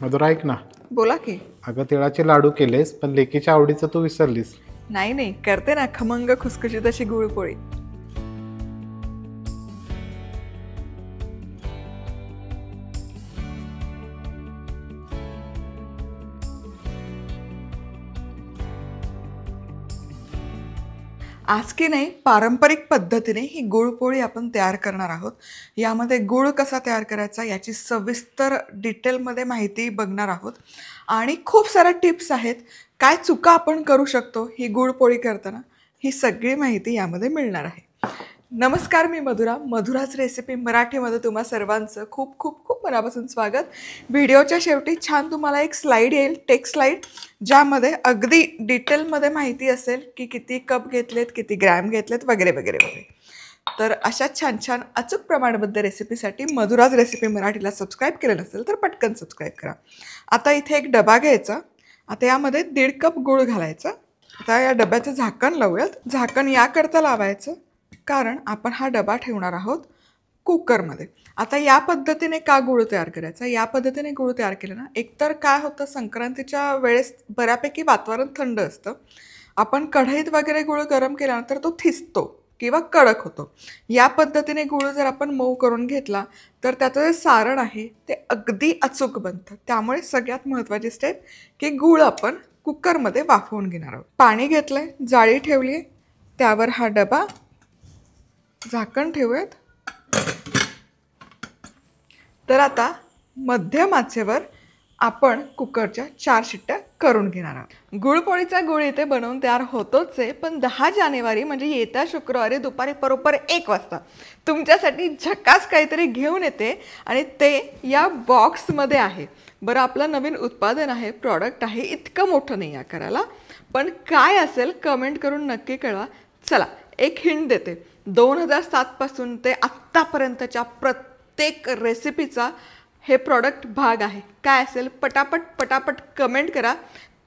मधुरा ऐक ना. बोला की. अगं तिळाचे लाडू केलेस पण लेकीच्या आवडीचं तू विसरलीस. नाही नाही, करते ना खमंग खुसखुशीत अशी गुळपोळी. आज की नाही पारंपरिक पद्धतीने ही गुळपोळी आपण तयार करणार आहोत. यामध्ये गुळ कसा तयार करायचा याची सविस्तर डिटेलमध्ये माहिती बघणार आहोत आणि खूप साऱ्या टिप्स आहेत. काय चुका आपण करू शकतो ही गुळपोळी करताना, ही सगळी माहिती यामध्ये मिळणार आहे. नमस्कार, मी मधुरा. मधुराच रेसिपी मराठीमध्ये तुम्हा सर्वांचं खूप खूप खूप मनापासून स्वागत. व्हिडिओच्या शेवटी छान तुम्हाला एक स्लाईड येईल, टेक्स्ट स्लाईड, ज्यामध्ये अगदी डिटेलमध्ये माहिती असेल की किती कप घेतलेत, किती ग्रॅम घेतलेत, वगैरे वगैरे वगैरे. तर अशा छान छान अचूक प्रमाणबद्ध रेसिपीसाठी मधुराज रेसिपी मराठीला सबस्क्राईब केलं नसेल तर पटकन सबस्क्राईब करा. आता इथे एक डबा घ्यायचा. आता यामध्ये 1.5 कप गूळ घालायचा. आता या डब्याचं झाकण लावूयात. झाकण याकरता लावायचं कारण आपण हा डबा ठेवणार आहोत कुकरमध्ये. आता या पद्धतीने का गूळ तयार करायचा, या पद्धतीने गूळ तयार केलं ना, एकतर काय होतं, संक्रांतीच्या वेळेस बऱ्यापैकी वातावरण थंड असतं. आपण कढईत वगैरे गूळ गरम केल्यानंतर तो थिसतो किंवा कडक होतो. या पद्धतीने गूळ जर आपण मऊ करून घेतला तर त्याचं जे सारण आहे ते अगदी अचूक बनतं. त्यामुळे सगळ्यात महत्त्वाची स्टेप की गूळ आपण कुकरमध्ये वाफवून घेणार आहोत. पाणी घेतलंय, जाळी ठेवली आहे, त्यावर हा डबा, झाकण ठेवूयात. तर आता मध्यम आचेवर आपण कुकरच्या 4 शिट्ट्या करून घेणार आहोत. गुळपोळीचा गुळ इथे बनवून तयार होतोच आहे, पण 10 जानेवारी म्हणजे येत्या शुक्रवारी दुपारी बरोबर 1 वाजता तुमच्यासाठी झकास काहीतरी घेऊन येते आणि ते या बॉक्समध्ये आहे. बरं, आपलं नवीन उत्पादन आहे, प्रॉडक्ट आहे, इतकं मोठं नाही आहे करायला, पण काय असेल कमेंट करून नक्की कळवा. चला, एक हिंट देते. 2007 पासून ते आत्तापर्यंतच्या प्रत्येक रेसिपीचा हे प्रॉडक्ट भाग आहे. काय असेल पटापट पटापट कमेंट करा.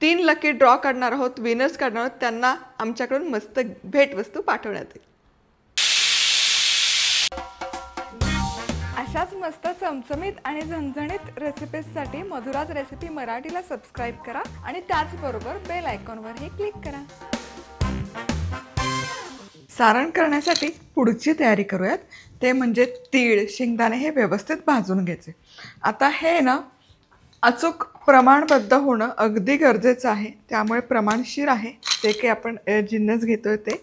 3 लकी ड्रॉ काढणार आहोत, विनर्स काढणार आहोत, त्यांना आमच्याकडून मस्त भेटवस्तू पाठवण्यात येईल. अशाच मस्त चमचमीत आणि झणझणीत रेसिपीजसाठी मधुराज रेसिपी मराठीला सबस्क्राईब करा आणि त्याचबरोबर बेल आयकॉनवरही क्लिक करा. सारण करण्यासाठी पुढची तयारी करूयात. ते म्हणजे तीळ, शेंगदाणे हे व्यवस्थित भाजून घ्यायचे. आता हे ना अचूक प्रमाणबद्ध होणं अगदी गरजेचं आहे, त्यामुळे प्रमाणशीर आहे ते काही आपण जिन्नस घेतोय ते.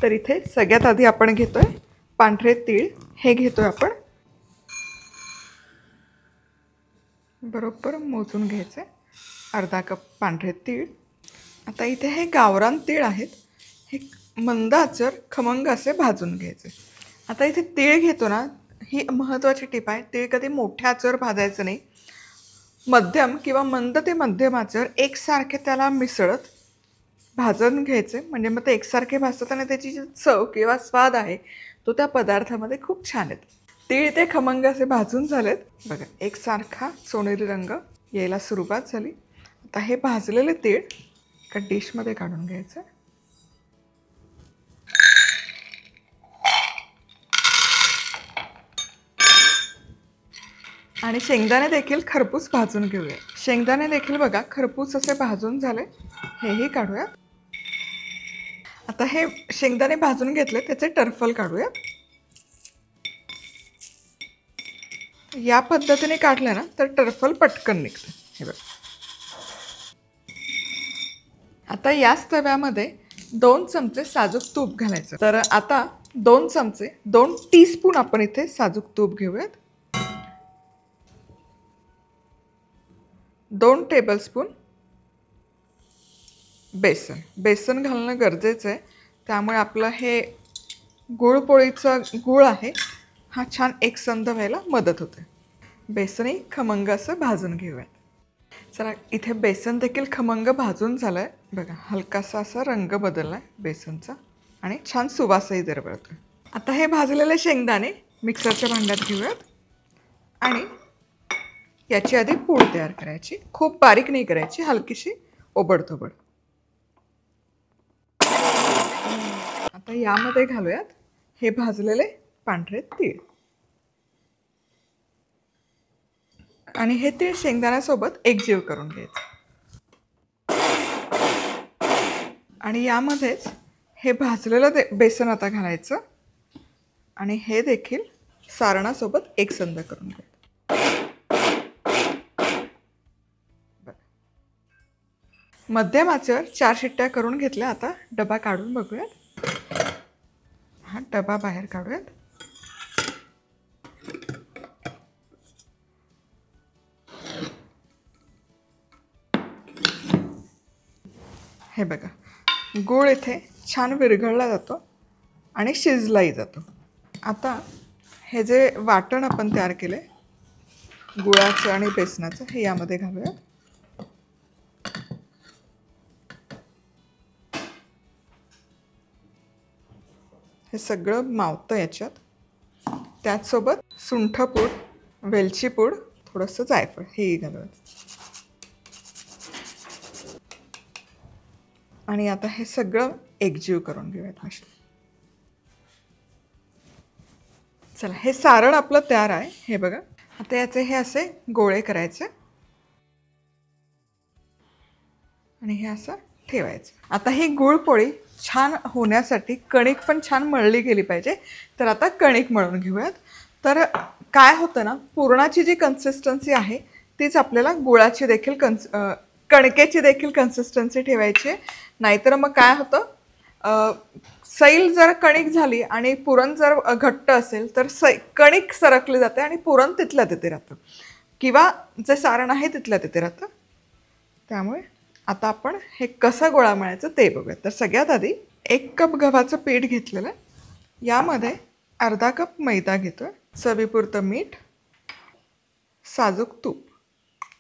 तर इथे सगळ्यात आधी आपण घेतोय पांढरे तीळ. हे घेतोय आपण, बरोबर मोजून घ्यायचे, अर्धा कप पांढरे तीळ. आता इथे हे गावरान तीळ आहेत, हे मंद आचेवर खमंग असे भाजून घ्यायचे. आता इथे तीळ घेतो ना, ही महत्त्वाची टिप आहे. तीळ कधी मोठ्या आचेवर भाजायचं नाही, मध्यम किंवा मंद ते मध्यम आचेवर एकसारखे त्याला मिसळत भाजून घ्यायचे. म्हणजे मग ते एकसारखे भाजतात आणि त्याची जी चव किंवा स्वाद आहे तो त्या पदार्थामध्ये खूप छान येतो. तीळ ते खमंग असे भाजून झालेत बघा, एकसारखा सोनेरी रंग यायला सुरुवात झाली. आता हे भाजलेले तीळ एका डिशमध्ये काढून घ्यायचं. आणि शेंगदाणे देखील खरपूस भाजून घेऊया. शेंगदाणे देखील बघा खरपूस असे भाजून झाले, हेही काढूया. आता हे शेंगदाणे भाजून घेतले, त्याचे टर्फल काढूया. या पद्धतीने काढलं ना तर टर्फल पटकन निघतं. हे बघ. आता याच तव्यामध्ये 2 चमचे साजूक तूप घालायचं. तर आता 2 चमचे 2 टीस्पून आपण इथे साजूक तूप घेऊयात. 2 टेबलस्पून बेसन. बेसन घालणं गरजेचं आहे, त्यामुळे आपलं हे गुळपोळीचा गूळ आहे हा छान एकसंध व्हायला मदत होते. बेसनही खमंग असं भाजून घेऊयात. चला, इथे बेसन देखील खमंग भाजून झालं आहे बघा, हलकासा असा रंग बदलला आहे बेसनचा आणि छान सुवासही दरवळतो. आता हे भाजलेले शेंगदाणे मिक्सरच्या भांड्यात घेऊयात आणि याची आधी पूड तयार करायची. खूप बारीक नाही करायची, हलकीशी ओबडधोबड. आता यामध्ये घालूयात हे भाजलेले पांढरे तीळ. आणि हे तीळ शेंगदाण्यासोबत एकजीव करून घ्यायचं. आणि यामध्येच हे भाजलेलं बेसन आता घालायचं आणि हे देखील सारणासोबत एकसंध करून घ्यायचं. मध्यम आचेवर 4 शिट्ट्या करून घेतल्या. आता डबा काढून बघूयात. हा डबा बाहेर काढूयात. हे बघा, गूळ इथे छान विरघळला जातो आणि शिजलाही जातो. आता हे जे वाटण आपण तयार केले गुळाचं आणि बेसनाचं, हे यामध्ये घालूयात. हे सगळं मावतं याच्यात. त्याचसोबत सुंठपूड, वेलची पूड, थोडंसं जायफळ हेही घालूयात. आणि आता हे सगळं एकजीव करून घेऊयात मिश्रण. चला, हे सारण आपलं तयार आहे. हे बघा, आता याचे हे असे गोळे करायचे आणि हे असं ठेवायचं. आता ही गुळपोळी छान होण्यासाठी कणिक पण छान मळली गेली पाहिजे. तर आता कणिक मळून घेऊयात. तर काय होतं ना, पुरणाची जी कन्सिस्टन्सी आहे तीच आपल्याला गुळाची देखील कणकेची देखील कन्सिस्टन्सी ठेवायची आहे. नाहीतर मग काय होतं, सैल जर कणिक झाली आणि पुरण जर घट्ट असेल तर कणिक सरकली जाते आणि पुरण तिथल्या तिथे राहतं किंवा जे सारण आहे तिथल्या तिथे राहतं. त्यामुळे आता आपण हे कसं गोळा मळायचं ते बघूया. तर सगळ्यात आधी 1 कप गव्हाचं पीठ घेतलेलं आहे. यामध्ये अर्धा कप मैदा घेतोय, चवीपुरतं मीठ, साजूक तूप.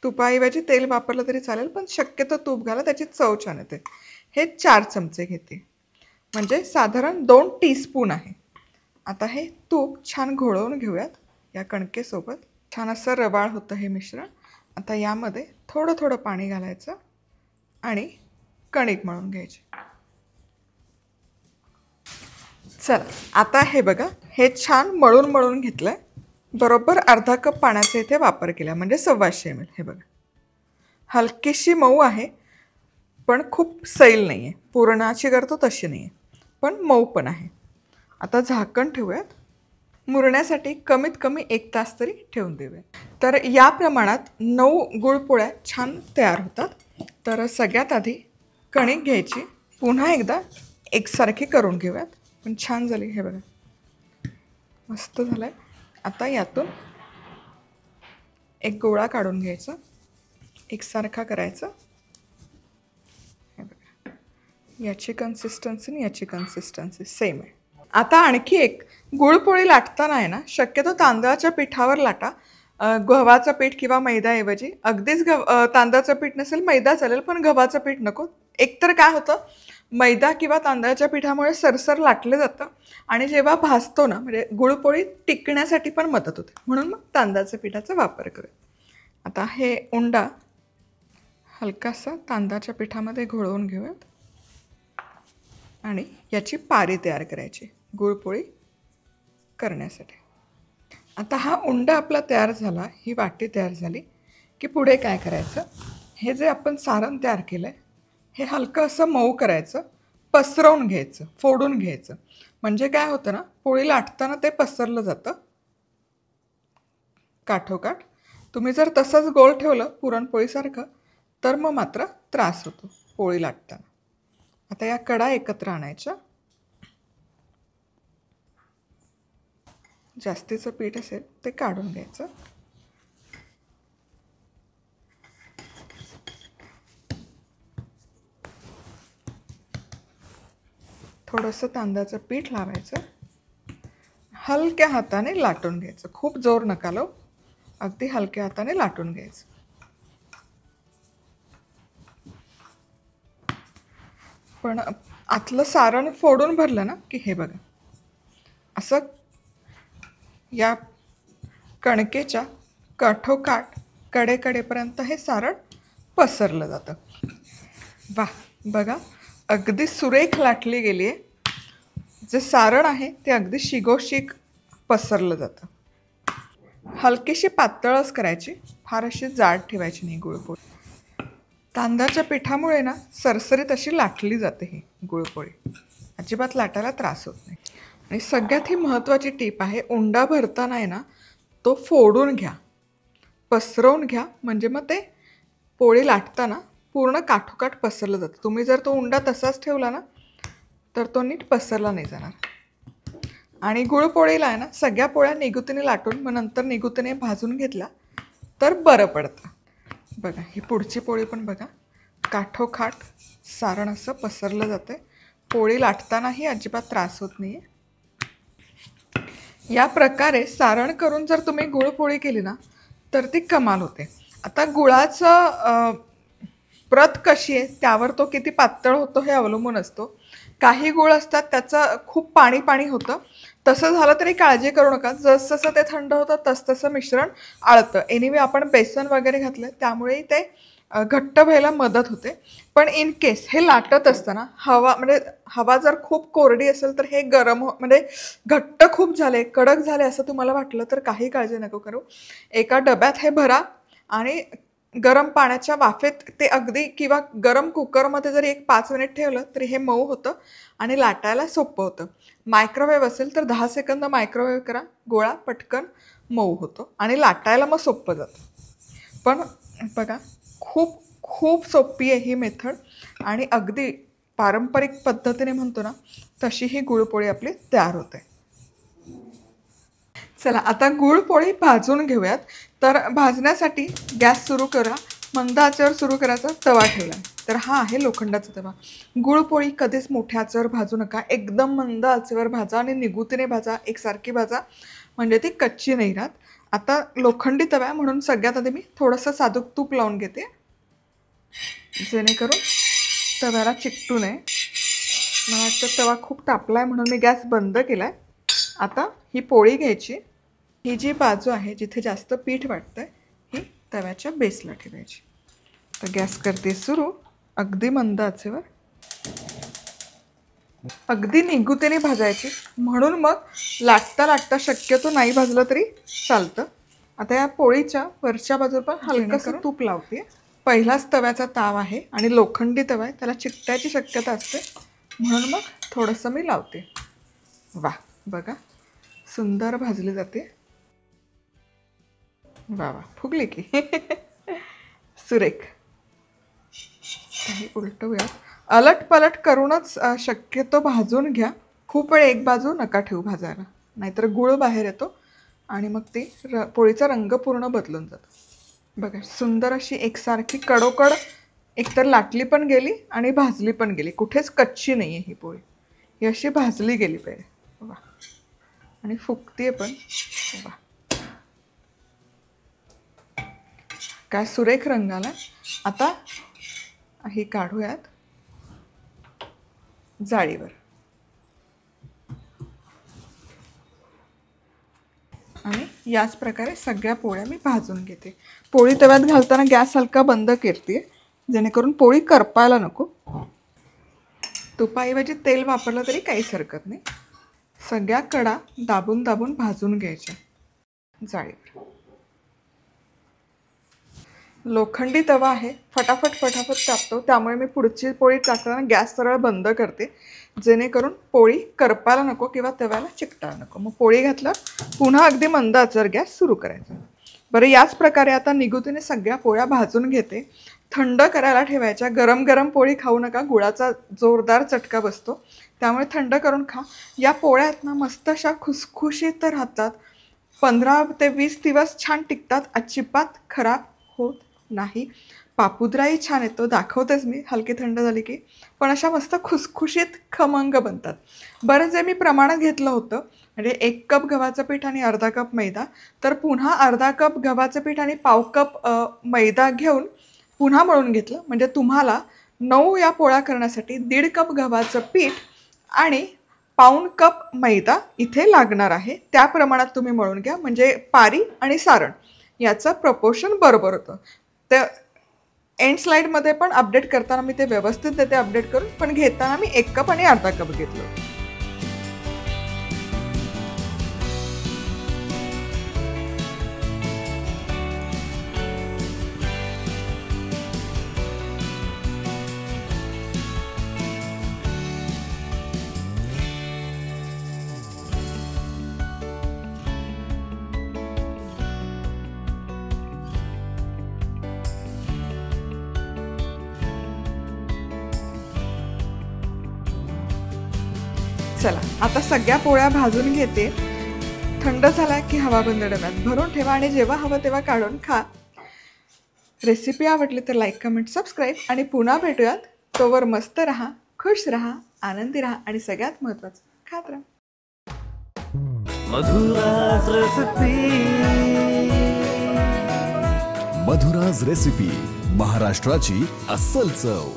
तुपाऐवजी तेल वापरलं तरी चालेल, पण शक्यतो तूप घाला, त्याची चव छान येते. हे 4 चमचे घेते, म्हणजे साधारण 2 टीस्पून आहे. आता हे तूप छान घोळवून घेऊयात या कणकेसोबत. छान असं रवाळ होतं हे मिश्रण. आता यामध्ये थोडं थोडं पाणी घालायचं आणि कणिक मळून घ्यायची. चला, आता हे बघा, हे छान मळून मळून घेतलं आहे. बरोबर अर्धा कप पाण्याचा इथे वापर केला, म्हणजे 125 ml. हे बघा, हलकीशी मऊ आहे, पण खूप सैल नाही आहे. पुरणाची करतो तशी नाही आहे, पण मऊ पण आहे. आता झाकण ठेवूयात. मुरण्यासाठी कमीत कमी 1 तास तरी ठेवून देऊयात. तर या प्रमाणात 9 गुळपोळ्या छान तयार होतात. तर सगळ्यात आधी कणिक घ्यायची, पुन्हा एकदा एकसारखी करून घेऊयात. पण छान झाली. हे बघा, मस्त झालं आहे. आता यातून एक गोळा काढून घ्यायचा, एकसारखा करायचा. हे बघा, याची कन्सिस्टन्सी आणि याची कन्सिस्टन्सी सेम आहे. आता आणखी एक, गुळपोळी लाटताना आहे ना, शक्यतो तांदळाच्या पिठावर लाटा, गव्हाचं पीठ किंवा मैद्याऐवजी. अगदीच तांदळाचं पीठ नसेल मैदा चालेल, पण गव्हाचं पीठ नको. एकतर काय होतं, मैदा किंवा तांदळाच्या पिठामुळे सरसर लाटलं जातं आणि जेव्हा भाजतो ना, म्हणजे गुळपोळी टिकण्यासाठी पण मदत होते. म्हणून मग तांदळाच्या पिठाचा वापर करूया. आता हे उंडा हलकासा तांदळाच्या पिठामध्ये घोळवून घेऊयात आणि याची पारी तयार करायची गुळपोळी करण्यासाठी. आता हा उंडा आपला तयार झाला, ही वाटी तयार झाली की पुढे काय करायचं, हे जे आपण सारण तयार केलं आहे हे हलकं असं मऊ करायचं, पसरवून घ्यायचं, फोडून घ्यायचं. म्हणजे काय होतं ना, पोळी लाटताना ते पसरलं जातं काठोकाठ. तुम्ही जर तसंच गोल ठेवलं पुरणपोळीसारखं तर मग मात्र त्रास होतो पोळी लाटताना. आता या कडा एकत्र आणायच्या. जास्तीचं पीठ असेल ते काढून घ्यायचं. थोडंसं तांदळाचं पीठ लावायचं, हलक्या हाताने लाटून घ्यायचं. खूप जोर नका लावू, अगदी हलक्या हाताने लाटून घ्यायचं. पण आतलं सारण फोडून भरलं ना की हे बघा, असं या कणकेच्या काठोकाठ कडेकडेपर्यंत हे सारण पसरलं जातं. वाह, बघा, अगदी सुरेख लाटली गेली आहे. जे सारण आहे ते अगदी शिगोशिक पसरलं जातं. हलकीशी पातळच करायची, फार अशी जाड ठेवायची नाही गुळपोळी. तांदळाच्या पिठामुळे ना सरसरीत अशी लाटली जाते ही गुळपोळी, अजिबात लाटायला त्रास होत नाही. आणि सगळ्यात ही महत्त्वाची टीप आहे, उंडा भरताना आहे ना तो फोडून घ्या, पसरवून घ्या, म्हणजे मग ते पोळी लाटताना पूर्ण काठोकाठ पसरलं जातं. तुम्ही जर तो उंडा तसाच ठेवला ना तर तो नीट पसरला नाही जाणार. आणि गुळपोळीला आहे ना सगळ्या पोळ्या निगुतीने लाटून मग नंतर निगुतीने भाजून घेतला तर बरं पडतं. बघा ही पुढची पोळी पण बघा, काठोकाठ सारण असं पसरलं जातं. पोळी लाटतानाही अजिबात त्रास होत नाही. या प्रकारे सारण करून जर तुम्ही गुळपोळी केली ना तर ती कमाल होते. आता गुळाचं प्रत कशी आहे त्यावर तो किती पातळ होतो हे अवलंबून असतो. काही गुळ असतात त्याचं खूप पाणी पाणी होतं, तसं झालं तरी काळजी करू नका, जसजसं ते थंड होतं तसतसं मिश्रण आळतं. एनिवे आपण बेसन वगैरे घातलं त्यामुळे ते घट्ट व्हायला मदत होते. पण इन केस हे लाटत असताना हवा जर खूप कोरडी असेल तर हे गरम म्हणजे घट्ट खूप झाले, कडक झाले असं तुम्हाला वाटलं तर काही काळजी नको करू. एका डब्यात हे भरा आणि गरम पाण्याच्या वाफेत ते अगदी, किंवा गरम कुकरमध्ये जरी 5 मिनिट ठेवलं तरी हे मऊ होतं आणि लाटायला सोपं होतं. मायक्रोवेव्ह असेल तर 10 सेकंद मायक्रोवेव्ह करा, गोळा पटकन मऊ होतो आणि लाटायला मग सोपं जातं. पण बघा खूप खूप सोपी आहे ही मेथड आणि अगदी पारंपरिक पद्धतीने म्हणतो ना तशी ही गुळपोळी आपली तयार होते. चला आता गुळपोळी भाजून घेऊयात. तर भाजण्यासाठी गॅस सुरू करा, मंद आचेवर सुरू करायचा, तवा ठेवला. तर हा आहे लोखंडाचा तवा. गुळपोळी कधीच मोठ्या आचेवर भाजू नका, एकदम मंद आचेवर भाजा आणि निगुतीने भाजा, एकसारखी भाजा, म्हणजे ती कच्ची नाही राहत. आता लोखंडी तवा म्हणून सगळ्यात आधी मी थोडंसं साधूक तूप लावून घेते, जेणेकरून तव्याला चिकटू नये. मला वाटतं तवा खूप तापला आहे म्हणून मी गॅस बंद केला आहे. आता ही पोळी घ्यायची, ही जी बाजू आहे जिथे जास्त पीठ वाटतं ही तव्याच्या बेसला ठेवायची. तर गॅस करते सुरू, अगदी मंद आचेवर, अगदी निगुतीने भाजायची, म्हणून मग लाटता लाटता शक्यतो नाही भाजलं तरी चालतं. आता या पोळीच्या वरच्या बाजूला पण हलकंसं तूप लावते. पहिलाच तव्याचा ताव आहे आणि लोखंडी तवा आहे, त्याला चिकटायची शक्यता असते, म्हणून मग थोडंसं मी लावते. वा बघा सुंदर भाजली जाते. वा वा फुगली की सुरेख. काही उलटवूया, अलट पलट करूनच शक्यतो भाजून घ्या. खूप वेळ एक बाजू नका ठेवू भाजायला, नाहीतर गुळ बाहेर येतो आणि मग ती पोळीचा रंग पूर्ण बदलून जातो. बघा सुंदर अशी एकसारखी कडोकड एकतर लाटली पण गेली आणि भाजली पण गेली, कुठेच कच्ची नाही आहे ही पोळी, ही अशी भाजली गेली पाहिजे. वा आणि फुगतीये पण. वा काय सुरेख रंग आला. आता ही काढूयात जाळीवर आणि याच प्रकारे सगळ्या पोळ्या मी भाजून घेते. पोळी तव्यात घालताना गॅस हलका बंद करते, जेणेकरून पोळी करपायला नको. तुपाऐवजी तेल वापरलं तरी काहीच हरकत नाही. सगळ्या कडा दाबून दाबून भाजून घ्यायच्या जाळीवर. लोखंडी तवा आहे, फटाफट फटाफट तापतो, त्यामुळे मी पुढची पोळी टाकताना गॅस सरळ बंद करते, जेणेकरून पोळी करपायला नको किंवा तव्याला चिकटायला नको. मग पोळी घातलं पुन्हा अगदी मंद आचेवर गॅस सुरू करायचा. बरं याच प्रकारे आता निगुतीने सगळ्या पोळ्या भाजून घेते. थंड करायला ठेवायच्या. गरम गरम पोळी खाऊ नका, गुळाचा जोरदार चटका बसतो, त्यामुळे थंड करून खा. या पोळ्या आहेत ना मस्त अशा खुसखुशीत राहतात, 15 ते 20 दिवस छान टिकतात, अजिबात खराब होत नाही. पापुद्राही छान येतो, दाखवतेच मी हलकी थंड झाली की, पण अशा मस्त खुसखुशीत खमंग बनतात. बरं जे मी प्रमाणात घेतलं होतं म्हणजे 1 कप गव्हाचं पीठ आणि अर्धा कप मैदा, तर पुन्हा अर्धा कप गव्हाचं पीठ आणि पाव कप मैदा घेऊन पुन्हा मळून घेतलं. म्हणजे तुम्हाला 9 या पोळ्या करण्यासाठी 1.5 कप गव्हाचं पीठ आणि पाऊण कप मैदा इथे लागणार आहे. त्या प्रमाणात तुम्ही मळून घ्या, म्हणजे पारी आणि सारण याचं प्रपोर्शन बरोबर होतं. तर एंड स्लाईडमध्ये पण अपडेट करताना मी ते व्यवस्थित देते अपडेट करून, पण घेताना मी 1 कप आणि अर्धा कप घेतलं. चला आता सगळ्या पोळ्या भाजून घेते. थंड झाला की हवा बंद डब्यात भरून ठेवा आणि जेव्हा हवं तेव्हा काढून खा. रेसिपी आवडली तर लाईक, कमेंट, सबस्क्राईब आणि पुन्हा भेटूयात. तोवर मस्त राहा, खुश राहा, आनंदी राहा आणि सगळ्यात महत्त्वाचं खात राहा. मधुराज रेसिपी. मधुराज रेसिपी, महाराष्ट्राची अस्सल चव.